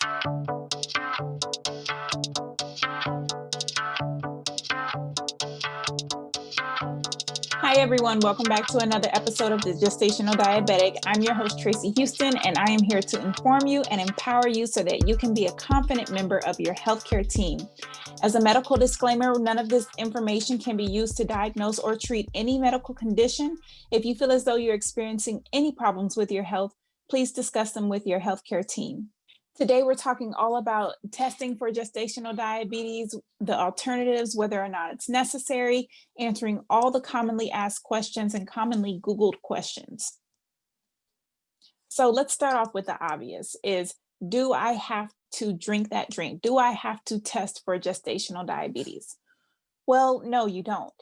Hi, everyone. Welcome back to another episode of the Gestational Diabetic. I'm your host, Tracy Houston, and I am here to inform you and empower you so that you can be a confident member of your healthcare team. As a medical disclaimer, none of this information can be used to diagnose or treat any medical condition. If you feel as though you're experiencing any problems with your health, please discuss them with your healthcare team. Today, we're talking all about testing for gestational diabetes, the alternatives, whether or not it's necessary, answering all the commonly asked questions and commonly Googled questions. So let's start off with the obvious is, do I have to drink that drink? Do I have to test for gestational diabetes? Well, no, you don't.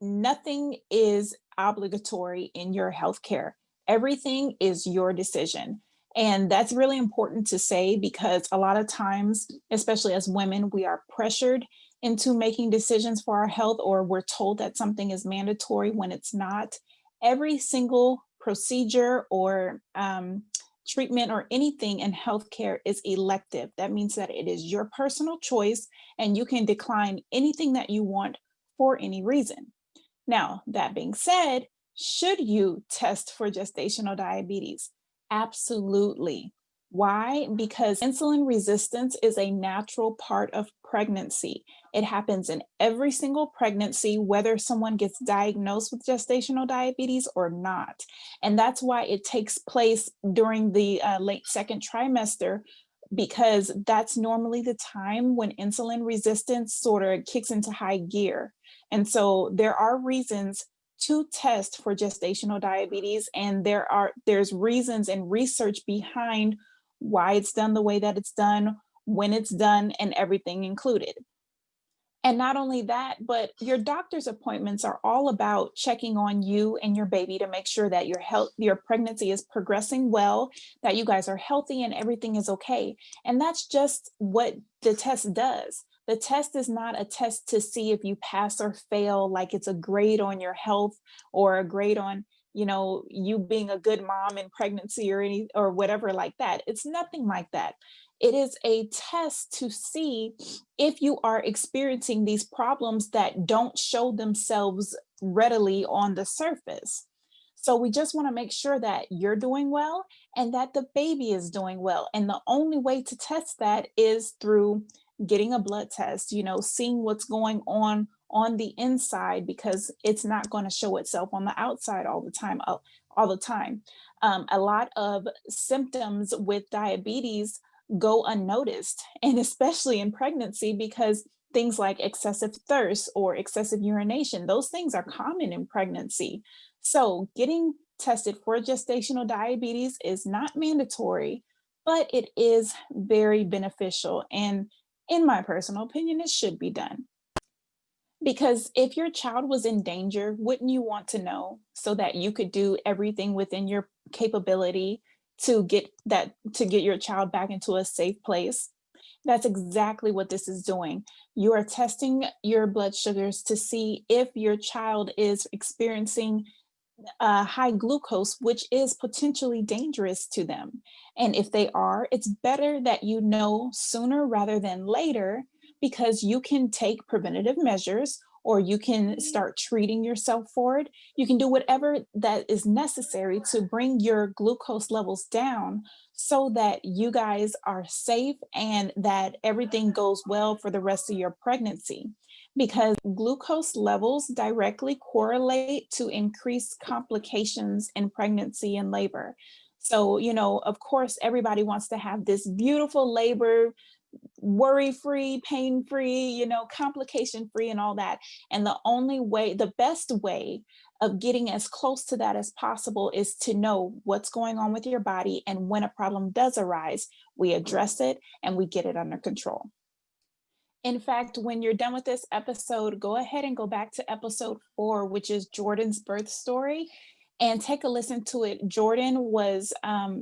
Nothing is obligatory in your healthcare. Everything is your decision. And that's really important to say because a lot of times, especially as women, we are pressured into making decisions for our health, or we're told that something is mandatory when it's not. Every single procedure or treatment or anything in healthcare is elective. That means that it is your personal choice and you can decline anything that you want for any reason. Now, that being said, should you test for gestational diabetes? Absolutely. Why? Because insulin resistance is a natural part of pregnancy. It happens in every single pregnancy, whether someone gets diagnosed with gestational diabetes or not. And that's why it takes place during the late second trimester, because that's normally the time when insulin resistance sort of kicks into high gear. And so there are reasons to test for gestational diabetes, and there's reasons and research behind why it's done the way that it's done, when it's done, and everything included. And not only that, but your doctor's appointments are all about checking on you and your baby to make sure that your pregnancy is progressing well, that you guys are healthy and everything is okay. And that's just what the test does. The test is not a test to see if you pass or fail, like it's a grade on your health or a grade on, you being a good mom in pregnancy or whatever like that. It's nothing like that. It is a test to see if you are experiencing these problems that don't show themselves readily on the surface. So we just want to make sure that you're doing well and that the baby is doing well. And the only way to test that is through getting a blood test, seeing what's going on the inside, because it's not going to show itself on the outside all the time. A lot of symptoms with diabetes go unnoticed, and especially in pregnancy, because things like excessive thirst or excessive urination, those things are common in pregnancy. So getting tested for gestational diabetes is not mandatory, but it is very beneficial. And in my personal opinion, it should be done. Because if your child was in danger, wouldn't you want to know so that you could do everything within your capability to get your child back into a safe place? That's exactly what this is doing. You are testing your blood sugars to see if your child is experiencing high glucose, which is potentially dangerous to them. And if they are, it's better that you know sooner rather than later, because you can take preventative measures or you can start treating yourself for it. You can do whatever that is necessary to bring your glucose levels down so that you guys are safe and that everything goes well for the rest of your pregnancy. Because glucose levels directly correlate to increased complications in pregnancy and labor. So, of course, everybody wants to have this beautiful labor, worry-free, pain-free, complication-free and all that. And the best way of getting as close to that as possible is to know what's going on with your body. And when a problem does arise, we address it and we get it under control. In fact, when you're done with this episode, go ahead and go back to episode 4, which is Jordan's birth story, and take a listen to it. Jordan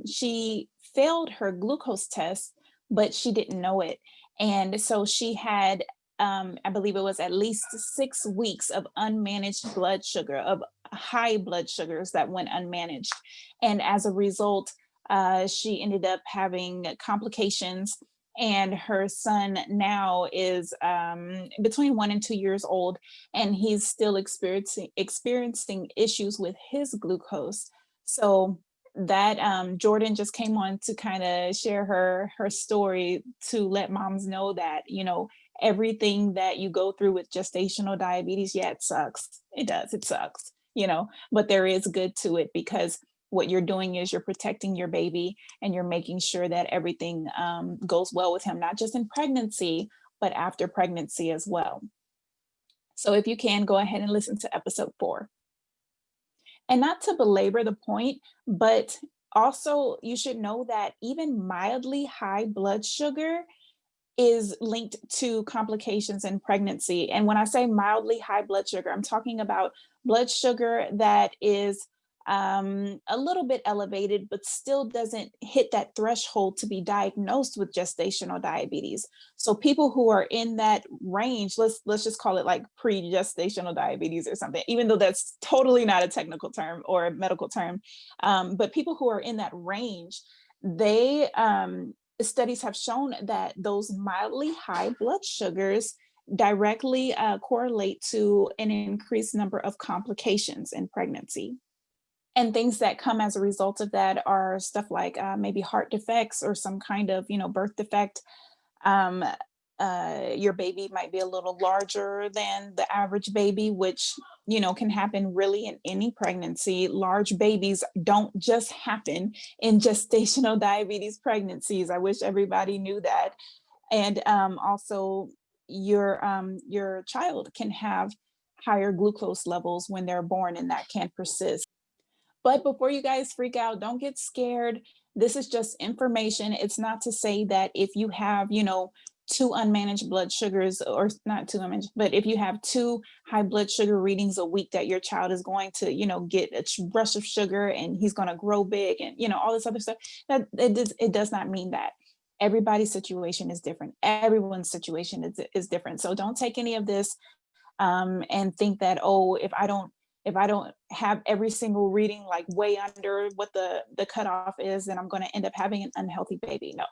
she failed her glucose test, but she didn't know it. And so she had, I believe it was at least 6 weeks of unmanaged blood sugar, of high blood sugars that went unmanaged. And as a result, she ended up having complications, and her son now is between 1 and 2 years old, and he's still experiencing issues with his glucose. So that Jordan just came on to kind of share her story to let moms know that, everything that you go through with gestational diabetes, yeah, it sucks. It does. It sucks, but there is good to it, because what you're doing is you're protecting your baby, and you're making sure that everything goes well with him, not just in pregnancy, but after pregnancy as well. So if you can, go ahead and listen to episode 4. And not to belabor the point, but also you should know that even mildly high blood sugar is linked to complications in pregnancy. And when I say mildly high blood sugar, I'm talking about blood sugar that is a little bit elevated, but still doesn't hit that threshold to be diagnosed with gestational diabetes. So people who are in that range, let's just call it like pre-gestational diabetes or something, even though that's totally not a technical term or a medical term. But people who are in that range, they studies have shown that those mildly high blood sugars directly correlate to an increased number of complications in pregnancy. And things that come as a result of that are stuff like maybe heart defects or some kind of, birth defect. Um, your baby might be a little larger than the average baby, which, can happen really in any pregnancy. Large babies don't just happen in gestational diabetes pregnancies. I wish everybody knew that. And also, your child can have higher glucose levels when they're born, and that can persist. But before you guys freak out, don't get scared. This is just information. It's not to say that if you have, two unmanaged blood sugars, or not two unmanaged, but if you have two high blood sugar readings a week, that your child is going to, get a rush of sugar and he's going to grow big and, all this other stuff. That it does not mean that. Everybody's situation is different. Everyone's situation is different. So don't take any of this and think that, oh, if I don't have every single reading like way under what the cutoff is, then I'm going to end up having an unhealthy baby. No,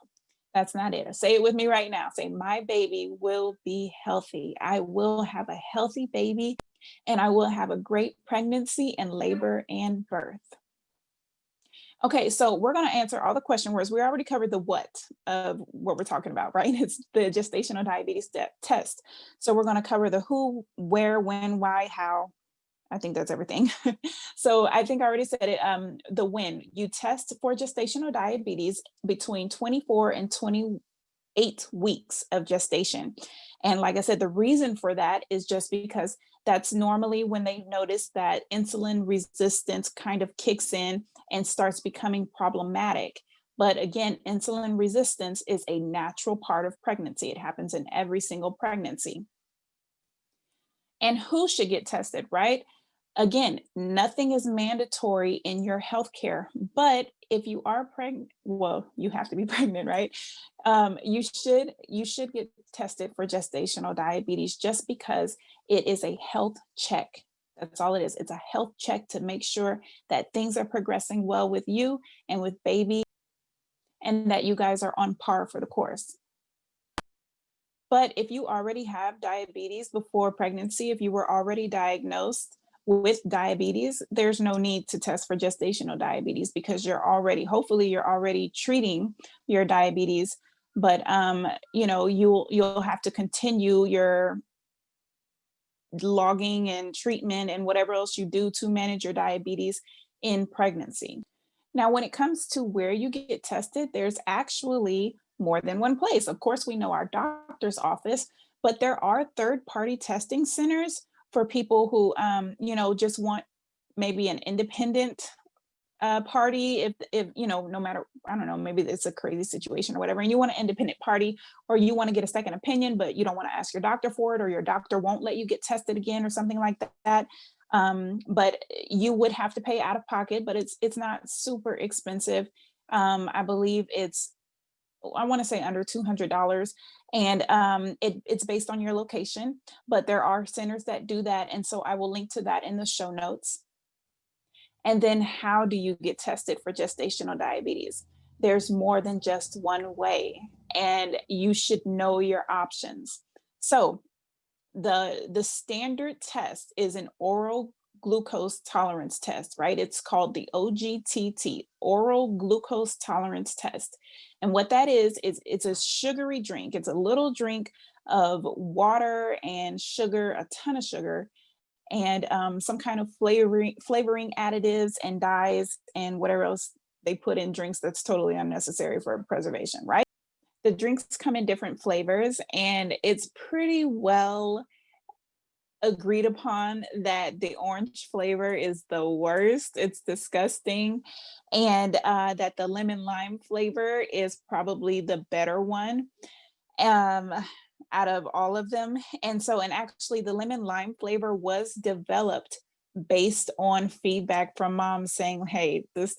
that's not it. Say it with me right now. Say, my baby will be healthy. I will have a healthy baby, and I will have a great pregnancy and labor and birth. Okay, so we're going to answer all the question words. We already covered the what of what we're talking about, right? It's the gestational diabetes test. So we're going to cover the who, where, when, why, how. I think that's everything. So I think I already said it. The when. You test for gestational diabetes between 24 and 28 weeks of gestation. And like I said, the reason for that is just because that's normally when they notice that insulin resistance kind of kicks in and starts becoming problematic. But again, insulin resistance is a natural part of pregnancy. It happens in every single pregnancy. And who should get tested, right? Again, nothing is mandatory in your healthcare, but if you are pregnant, well, you have to be pregnant, right? You should get tested for gestational diabetes, just because it is a health check. That's all it is. It's a health check to make sure that things are progressing well with you and with baby, and that you guys are on par for the course. But if you already have diabetes before pregnancy, if you were already diagnosed with diabetes, there's no need to test for gestational diabetes, because hopefully you're already treating your diabetes. But you'll have to continue your logging and treatment and whatever else you do to manage your diabetes in pregnancy. Now, when it comes to where you get tested, there's actually more than one place. Of course, we know our doctor's office, but there are third-party testing centers for people who, just want maybe an independent party. If no matter, I don't know, maybe it's a crazy situation or whatever, and you want an independent party, or you want to get a second opinion, but you don't want to ask your doctor for it, or your doctor won't let you get tested again or something like that. But you would have to pay out of pocket, but it's not super expensive. I believe I want to say under $200, and it's based on your location, but there are centers that do that. And so I will link to that in the show notes. And then, how do you get tested for gestational diabetes? there's more than just one way, and you should know your options. So the standard test is an oral glucose tolerance test, right? It's called the OGTT, oral glucose tolerance test. And what that is it's a sugary drink. It's a little drink of water and sugar, a ton of sugar, and some kind of flavoring additives and dyes and whatever else they put in drinks that's totally unnecessary for preservation, right? The drinks come in different flavors, and it's pretty well agreed upon that the orange flavor is the worst. It's disgusting. And that the lemon lime flavor is probably the better one um, out of all of them. And actually, the lemon lime flavor was developed based on feedback from moms saying, "Hey, this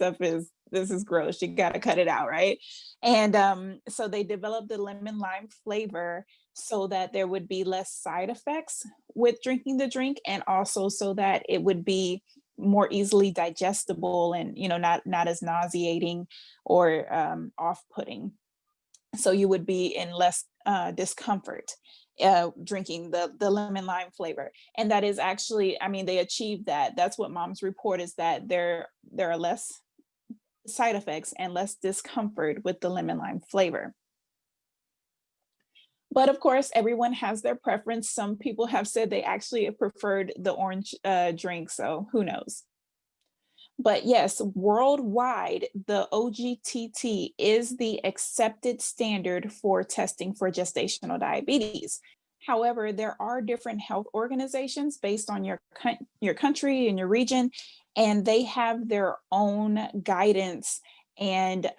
is gross. You got to cut it out, right?" And so they developed the lemon lime flavor so that there would be less side effects with drinking the drink, and also so that it would be more easily digestible and not as nauseating or off-putting, so you would be in less discomfort drinking the lemon lime flavor. And that is actually, I mean, they achieved that. That's what moms report, is that there are less side effects and less discomfort with the lemon lime flavor. But of course, everyone has their preference. Some people have said they actually preferred the orange drink, so who knows. But yes, worldwide, the OGTT is the accepted standard for testing for gestational diabetes. However, there are different health organizations based on your country and your region, and they have their own guidance and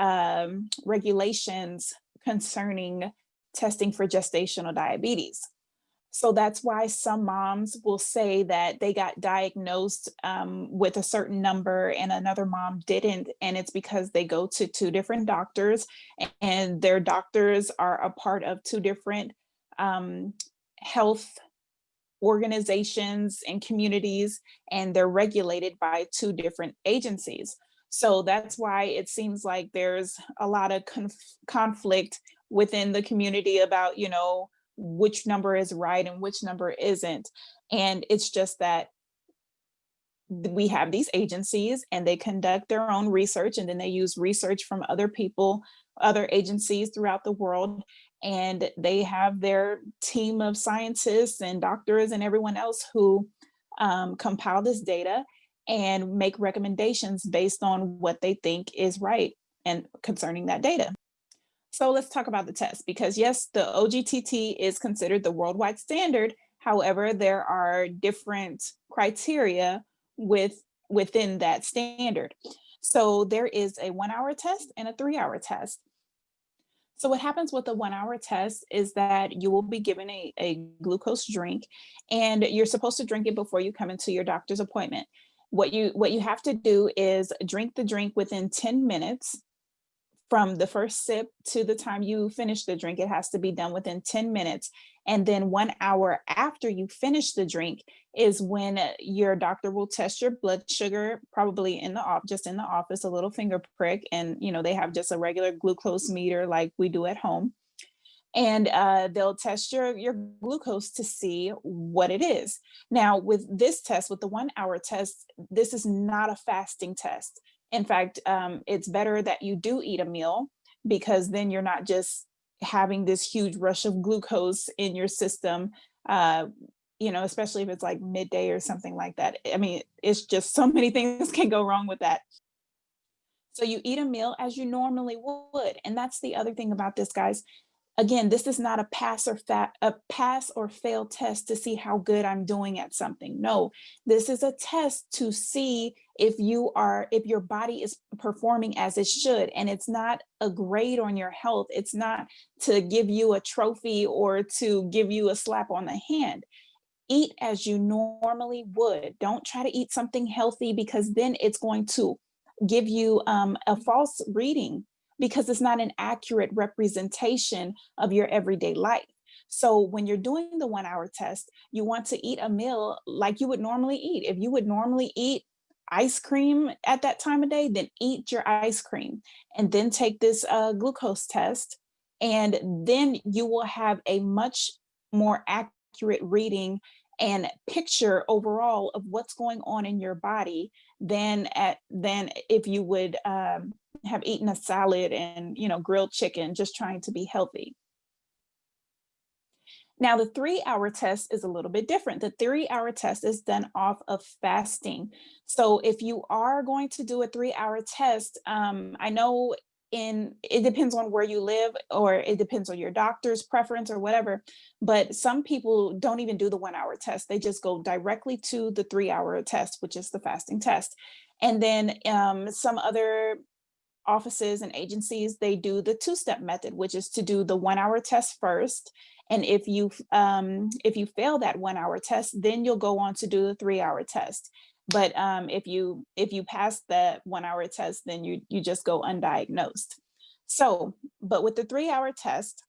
regulations concerning testing for gestational diabetes. So that's why some moms will say that they got diagnosed with a certain number and another mom didn't. And it's because they go to two different doctors, and their doctors are a part of two different um, health organizations and communities, and they're regulated by two different agencies. So that's why it seems like there's a lot of conflict within the community about, which number is right and which number isn't. And it's just that we have these agencies, and they conduct their own research, and then they use research from other people, other agencies throughout the world, and they have their team of scientists and doctors and everyone else who compile this data and make recommendations based on what they think is right and concerning that data. So let's talk about the test, because yes, the OGTT is considered the worldwide standard. However, there are different criteria within that standard. So there is a 1 hour test and a 3 hour test. So what happens with the 1 hour test is that you will be given a glucose drink, and you're supposed to drink it before you come into your doctor's appointment. What you have to do is drink the drink within 10 minutes from the first sip to the time you finish the drink. It has to be done within 10 minutes. And then 1 hour after you finish the drink is when your doctor will test your blood sugar, probably just in the office, a little finger prick. And, they have just a regular glucose meter like we do at home. And they'll test your glucose to see what it is. Now, with this test, with the 1 hour test, this is not a fasting test. In fact, it's better that you do eat a meal, because then you're not just having this huge rush of glucose in your system, especially if it's like midday or something like that. I mean, it's just so many things can go wrong with that. So you eat a meal as you normally would. And that's the other thing about this, guys. Again, this is not a pass or fail test to see how good I'm doing at something. No, this is a test to see if your body is performing as it should. And it's not a grade on your health. It's not to give you a trophy or to give you a slap on the hand. Eat as you normally would. Don't try to eat something healthy, because then it's going to give you a false reading, because it's not an accurate representation of your everyday life. So when you're doing the 1 hour test, you want to eat a meal like you would normally eat. If you would normally eat ice cream at that time of day, then eat your ice cream and then take this glucose test. And then you will have a much more accurate reading and picture overall of what's going on in your body than if you would have eaten a salad and grilled chicken just trying to be healthy. Now, the 3 hour test is a little bit different. The 3 hour test is done off of fasting. So if you are going to do a 3 hour test, I know it depends on where you live, or it depends on your doctor's preference or whatever, but some people don't even do the 1 hour test. They just go directly to the 3 hour test, which is the fasting test. And then some other offices and agencies, they do the two-step method, which is to do the 1 hour test first. And if you fail that 1 hour test, then you'll go on to do the 3 hour test. But if you pass that 1 hour test, then you just go undiagnosed. So, but with the 3 hour test,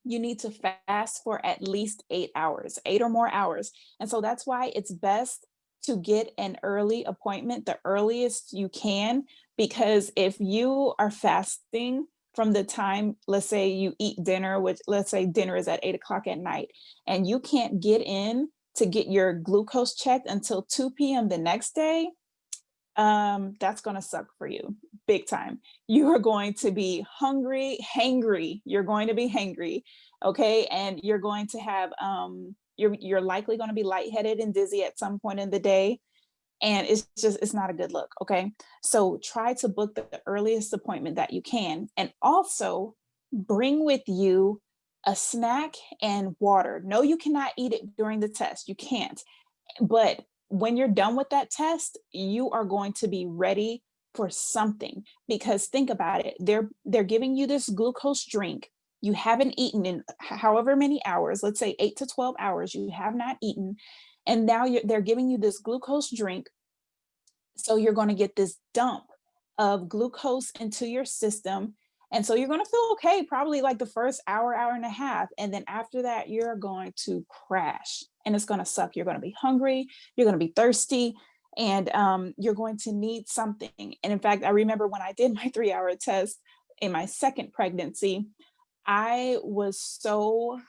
you need to fast for at least 8 hours, 8 or more hours. And so that's why it's best to get an early appointment, the earliest you can, because if you are fasting from the time, let's say you eat dinner, which let's say dinner is at 8 o'clock at night, and you can't get in to get your glucose checked until 2 p.m. the next day, that's going to suck for you big time. You are going to be hangry. You're going to be hangry. Okay. And you're going to have, you're likely going to be lightheaded and dizzy at some point in the day. And it's not a good look. Okay. So try to book the earliest appointment that you can. And also bring with you a snack and water. No, you cannot eat it during the test. You can't. But when you're done with that test, you are going to be ready for something, because think about it. They're giving you this glucose drink. You haven't eaten in however many hours, let's say 8 to 12 hours, you have not eaten. And now they're giving you this glucose drink. So you're going to get this dump of glucose into your system. And so you're going to feel okay, probably like the first hour, hour and a half. And then after that, you're going to crash and it's going to suck. You're going to be hungry. You're going to be thirsty, and you're going to need something. And in fact, I remember when I did my 3 hour test in my second pregnancy, I was so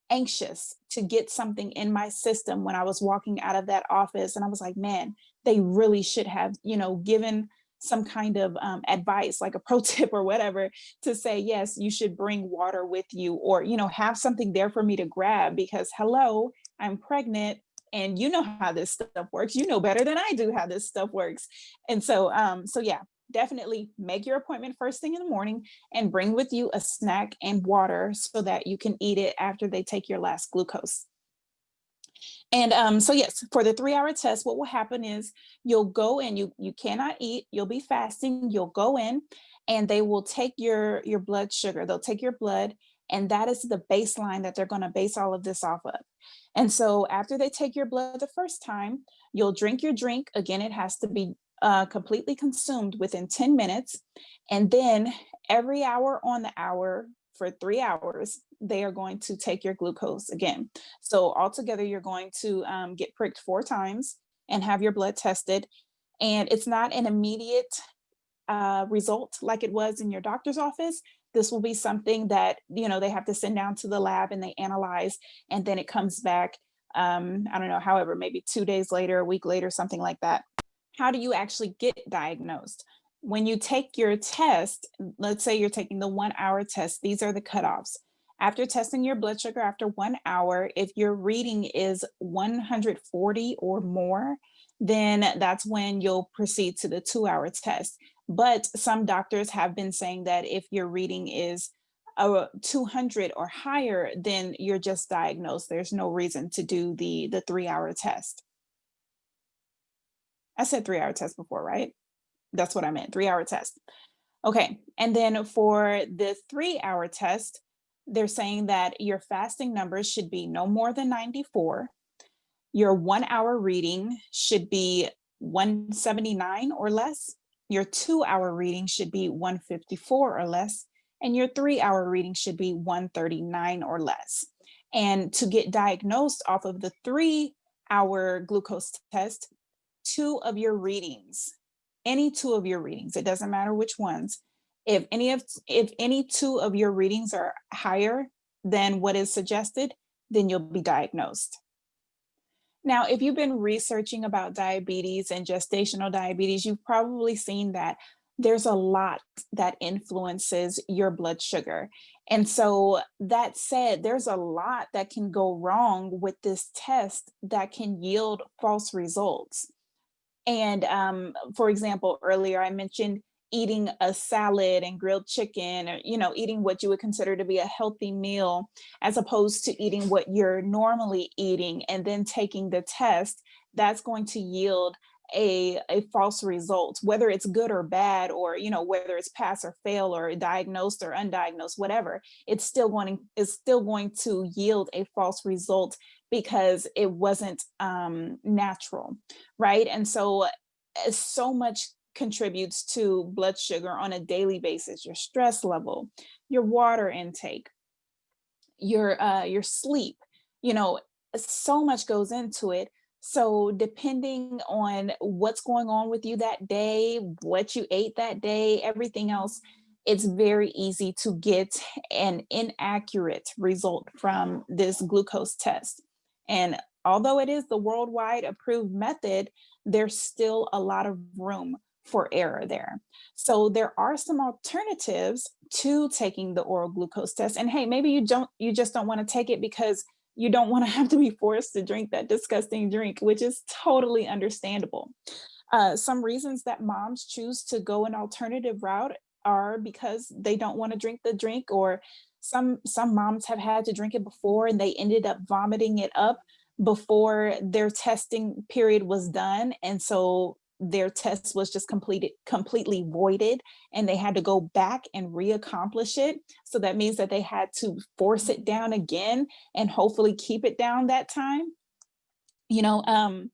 anxious to get something in my system when I was walking out of that office. And I was like, man, they really should have, given some kind of advice, like a pro tip or whatever, to say, yes, you should bring water with you, or, have something there for me to grab, because hello, I'm pregnant. And you know how this stuff works. You know better than I do how this stuff works. And so yeah, definitely make your appointment first thing in the morning and bring with you a snack and water so that you can eat it after they take your last glucose. And so yes, for the 3 hour test, what will happen is you'll go in, you cannot eat, you'll be fasting, you'll go in and they will take your blood sugar, they'll take your blood, and that is the baseline that they're going to base all of this off of. And so after they take your blood the first time, you'll drink your drink. Again, it has to be completely consumed within 10 minutes. And then every hour on the hour for 3 hours, they are going to take your glucose again. So altogether, you're going to get pricked 4 times and have your blood tested. And it's not an immediate result like it was in your doctor's office. This will be something that, they have to send down to the lab and they analyze, and then it comes back, I don't know, however, maybe 2 days later, a week later, something like that. How do you actually get diagnosed? When you take your test, let's say you're taking the 1 hour test, these are the cutoffs. After testing your blood sugar after 1 hour, if your reading is 140 or more, then that's when you'll proceed to the 2 hour test. But some doctors have been saying that if your reading is 200 or higher, then you're just diagnosed. There's no reason to do the 3 hour test. I said 3 hour test before, right? That's what I meant, 3 hour test. Okay. And then for the 3 hour test, they're saying that your fasting numbers should be no more than 94. Your 1 hour reading should be 179 or less. Your 2 hour reading should be 154 or less. And your 3 hour reading should be 139 or less. And to get diagnosed off of the 3 hour glucose test, two of your readings, any two of your readings, it doesn't matter which ones, if any two of your readings are higher than what is suggested, then you'll be diagnosed. Now, if you've been researching about diabetes and gestational diabetes, you've probably seen that there's a lot that influences your blood sugar. And so, that said, there's a lot that can go wrong with this test that can yield false results. And for example, earlier I mentioned eating a salad and grilled chicken, or eating what you would consider to be a healthy meal, as opposed to eating what you're normally eating and then taking the test. That's going to yield a false result, whether it's good or bad, or whether it's pass or fail, or diagnosed or undiagnosed, whatever. It's still going to yield a false result because it wasn't natural, right? And so much contributes to blood sugar on a daily basis: your stress level, your water intake, your sleep. you know so much goes into it. So depending on what's going on with you that day, what you ate that day, everything else, it's very easy to get an inaccurate result from this glucose test. And although it is the worldwide approved method, there's still a lot of room for error there. So there are some alternatives to taking the oral glucose test. And hey, maybe you just don't want to take it because you don't want to have to be forced to drink that disgusting drink, which is totally understandable. Some reasons that moms choose to go an alternative route are because they don't want to drink the drink, or some moms have had to drink it before and they ended up vomiting it up before their testing period was done, and so their test was just completely voided, and they had to go back and reaccomplish it. So that means that they had to force it down again and hopefully keep it down that time. you know um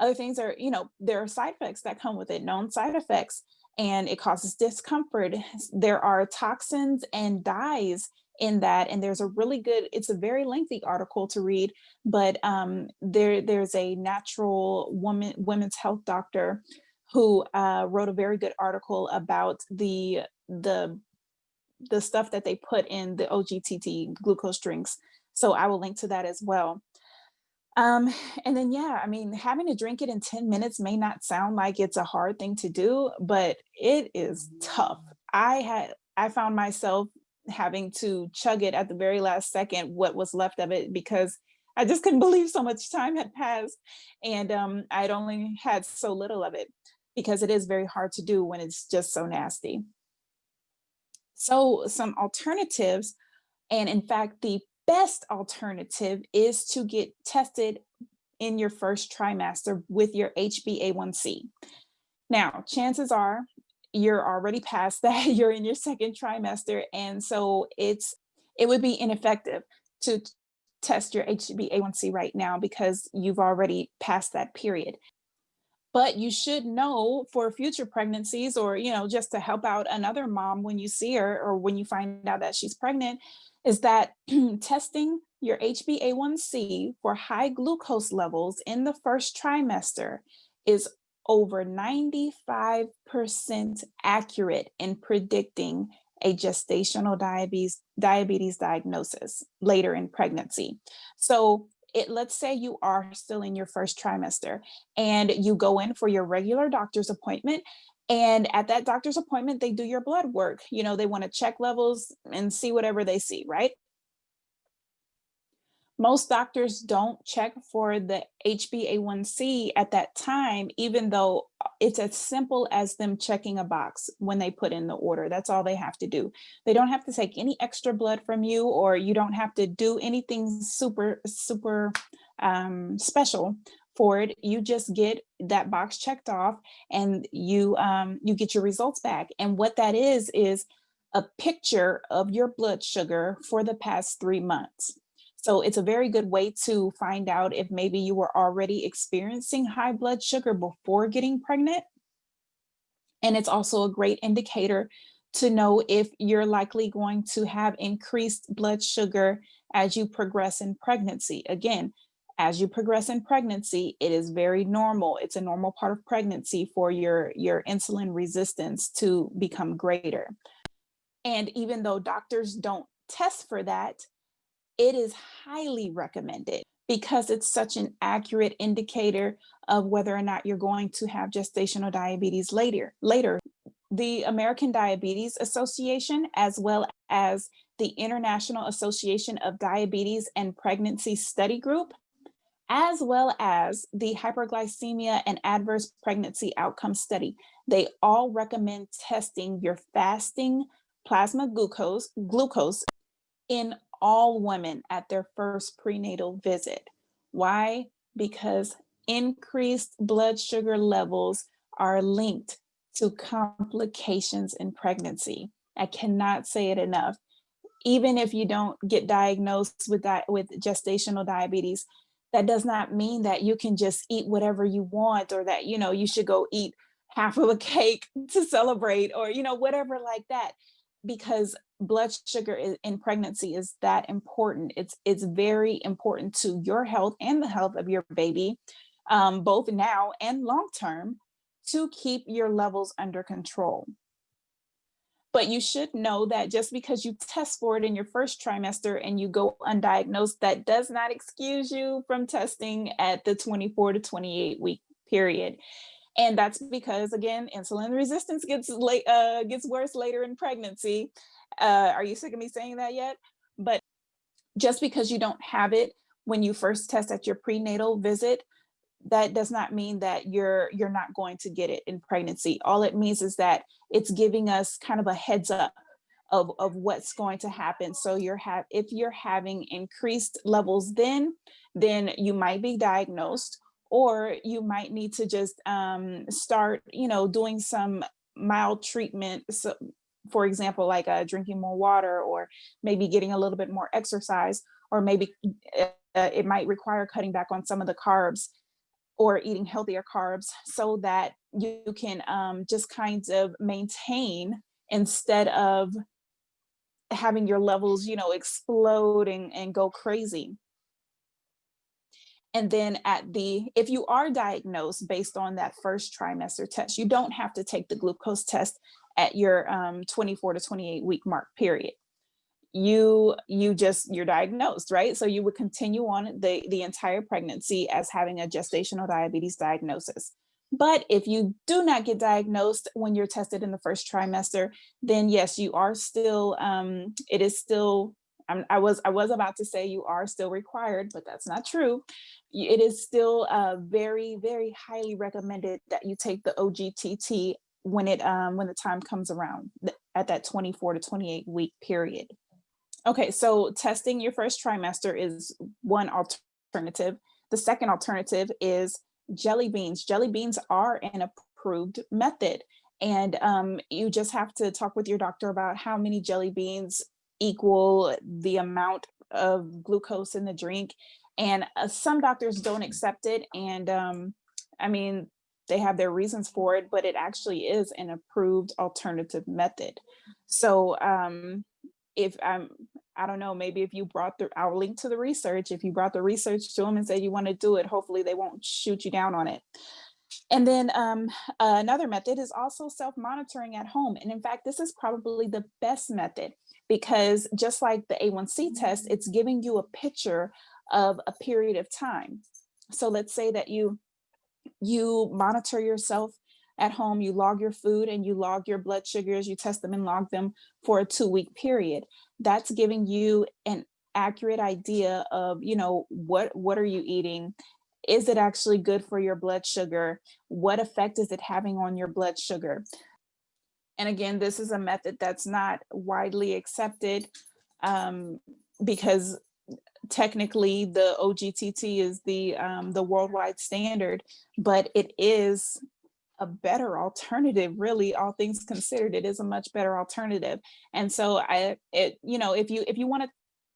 Other things are, there are side effects that come with it, known side effects, and it causes discomfort. There are toxins and dyes in that, and it's a very lengthy article to read, but there's a natural women's health doctor who wrote a very good article about the the stuff that they put in the OGTT glucose drinks. So I will link to that as well. Um, and then, yeah, I mean, having to drink it in 10 minutes may not sound like it's a hard thing to do, but it is tough. I found myself having to chug it at the very last second, what was left of it, because I just couldn't believe so much time had passed, and I'd only had so little of it, because it is very hard to do when it's just so nasty. So some alternatives, and in fact, the best alternative is to get tested in your first trimester with your HbA1c. Now, chances are you're already past that, you're in your second trimester, and so it would be ineffective to test your HbA1c right now because you've already passed that period. But you should know for future pregnancies, or just to help out another mom when you see her or when you find out that she's pregnant, is that testing your HbA1c for high glucose levels in the first trimester is over 95% accurate in predicting a gestational diabetes diagnosis later in pregnancy. So let's say you are still in your first trimester and you go in for your regular doctor's appointment. And at that doctor's appointment, they do your blood work. They want to check levels and see whatever they see, right? Most doctors don't check for the HbA1c at that time, even though it's as simple as them checking a box when they put in the order. That's all they have to do. They don't have to take any extra blood from you, or you don't have to do anything super, super special for it. You just get that box checked off, and you get your results back. And what that is a picture of your blood sugar for the past 3 months. So it's a very good way to find out if maybe you were already experiencing high blood sugar before getting pregnant. And it's also a great indicator to know if you're likely going to have increased blood sugar as you progress in pregnancy. Again, As you progress in pregnancy, it is very normal. It's a normal part of pregnancy for your insulin resistance to become greater. And even though doctors don't test for that, it is highly recommended because it's such an accurate indicator of whether or not you're going to have gestational diabetes later. The American Diabetes Association, as well as the International Association of Diabetes and Pregnancy Study Group, as well as the Hyperglycemia and Adverse Pregnancy Outcome Study, they all recommend testing your fasting plasma glucose in all women at their first prenatal visit. Why? Because increased blood sugar levels are linked to complications in pregnancy. I cannot say it enough. Even if you don't get diagnosed with gestational diabetes, that does not mean that you can just eat whatever you want, or that you should go eat half of a cake to celebrate, or whatever like that, because blood sugar in pregnancy is that important. It's very important to your health and the health of your baby, both now and long term, to keep your levels under control. But you should know that just because you test for it in your first trimester and you go undiagnosed, that does not excuse you from testing at the 24 to 28 week period. And that's because, again, insulin resistance gets worse later in pregnancy. Are you sick of me saying that yet? But just because you don't have it when you first test at your prenatal visit, that does not mean that you're not going to get it in pregnancy. All it means is that it's giving us kind of a heads up of what's going to happen. So if you're having increased levels, then you might be diagnosed, or you might need to just start, doing some mild treatment. So, for example, like drinking more water, or maybe getting a little bit more exercise, or maybe it might require cutting back on some of the carbs, or eating healthier carbs, so that you can just kind of maintain, instead of having your levels, explode and go crazy. And then if you are diagnosed based on that first trimester test, you don't have to take the glucose test at your 24 to 28 week mark period. You're diagnosed, right? So you would continue on the entire pregnancy as having a gestational diabetes diagnosis. But if you do not get diagnosed when you're tested in the first trimester, then yes, you are still, it is still, I was about to say you are still required, but that's not true. It is still very, very highly recommended that you take the OGTT when the time comes around at that 24 to 28 week period. Okay, so testing your first trimester is one alternative. The second alternative is jelly beans. Jelly beans are an approved method, and you just have to talk with your doctor about how many jelly beans equal the amount of glucose in the drink. And some doctors don't accept it, and I mean, they have their reasons for it, but it actually is an approved alternative method. So if I don't know, maybe if you I'll link to the research. If you brought the research to them and said you want to do it, hopefully they won't shoot you down on it. And then another method is also self-monitoring at home. And in fact, this is probably the best method, because just like the A1C test, it's giving you a picture of a period of time. So let's say that you monitor yourself at home, you log your food and you log your blood sugars, you test them and log them for a 2-week period. That's giving you an accurate idea of, what are you eating? Is it actually good for your blood sugar? What effect is it having on your blood sugar? And again, this is a method that's not widely accepted, because technically the OGTT is the worldwide standard, but it is a better alternative. Really, all things considered, it is a much better alternative. And so if you want to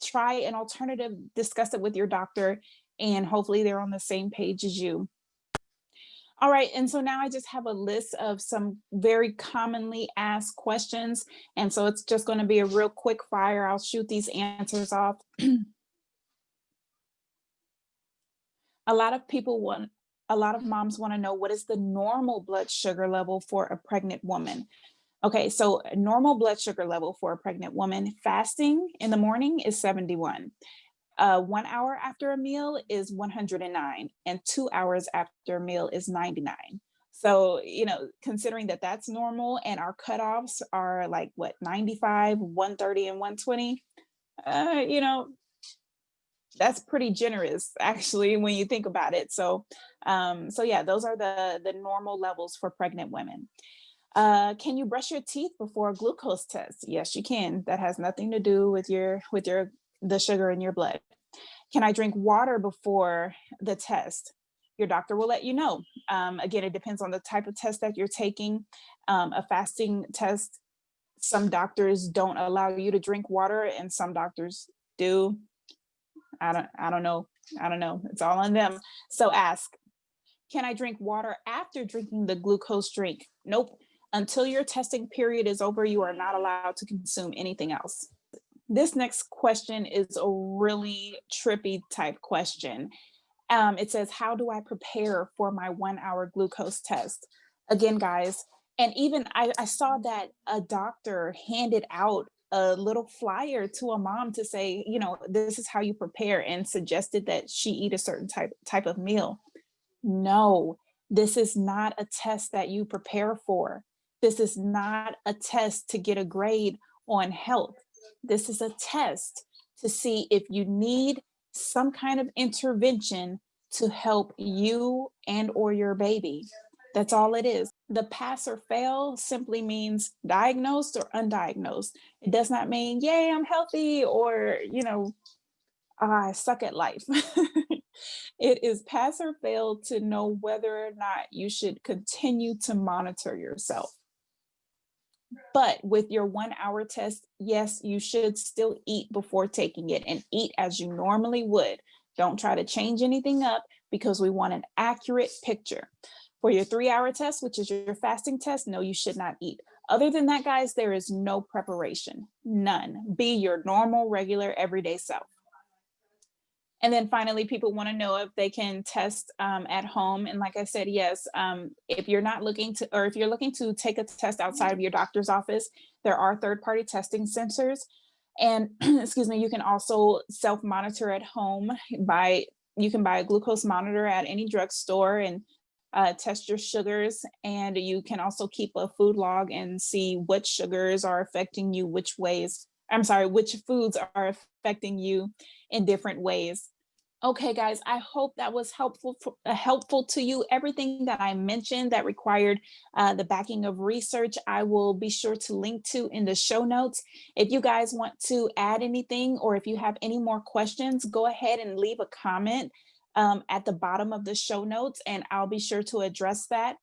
try an alternative, discuss it with your doctor, and hopefully they're on the same page as you. All right, and so now I just have a list of some very commonly asked questions, and so it's just going to be a real quick fire. I'll shoot these answers off. A lot of people want, a lot of moms want to know, what is the normal blood sugar level for a pregnant woman? Okay, so a normal blood sugar level for a pregnant woman fasting in the morning is 71. 1 hour after a meal is 109, and 2 hours after a meal is 99. So, considering that that's normal and our cutoffs are like what, 95, 130, and 120, uh, you know, that's pretty generous actually when you think about it. So yeah, those are the normal levels for pregnant women. Can you brush your teeth before a glucose test? Yes, you can. That has nothing to do with your the sugar in your blood. Can I drink water before the test? Your doctor will let you know. Again, it depends on the type of test that you're taking. A fasting test, some doctors don't allow you to drink water, and some doctors do. I don't know. I don't know. It's all on them. So ask, can I drink water after drinking the glucose drink? Nope. Until your testing period is over, you are not allowed to consume anything else. This next question is a really trippy type question. It says, how do I prepare for my 1 hour glucose test? Again, guys, and even I saw that a doctor handed out a little flyer to a mom to say, this is how you prepare, and suggested that she eat a certain type of meal. No, this is not a test that you prepare for. This is not a test to get a grade on health. This is a test to see if you need some kind of intervention to help you and or your baby. That's all it is. The pass or fail simply means diagnosed or undiagnosed. It does not mean, yay, I'm healthy, or, I suck at life. It is pass or fail to know whether or not you should continue to monitor yourself. But with your 1 hour test, yes, you should still eat before taking it, and eat as you normally would. Don't try to change anything up, because we want an accurate picture. For your 3 hour test, which is your fasting test, no, you should not eat. Other than that, guys, there is no preparation, none. Be your normal, regular, everyday self. And then finally, people want to know if they can test at home. And like I said, yes, if you're not looking to, or if you're looking to take a test outside of your doctor's office, there are third-party testing centers. And excuse me, you can also self-monitor at home you can buy a glucose monitor at any drugstore and test your sugars. And you can also keep a food log and see which sugars are affecting you, which foods are affecting you in different ways. Okay, guys, I hope that was helpful to you. Everything that I mentioned that required the backing of research, I will be sure to link to in the show notes. If you guys want to add anything, or if you have any more questions, go ahead and leave a comment at the bottom of the show notes, and I'll be sure to address that.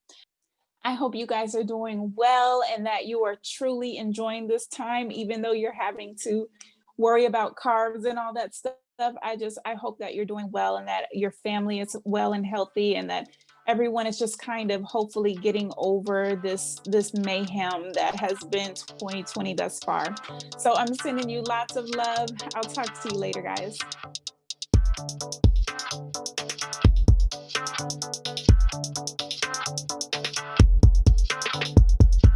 I hope you guys are doing well, and that you are truly enjoying this time, even though you're having to worry about carbs and all that stuff. I hope that you're doing well, and that your family is well and healthy, and that everyone is just kind of hopefully getting over this mayhem that has been 2020 thus far. So I'm sending you lots of love. I'll talk to you later, guys.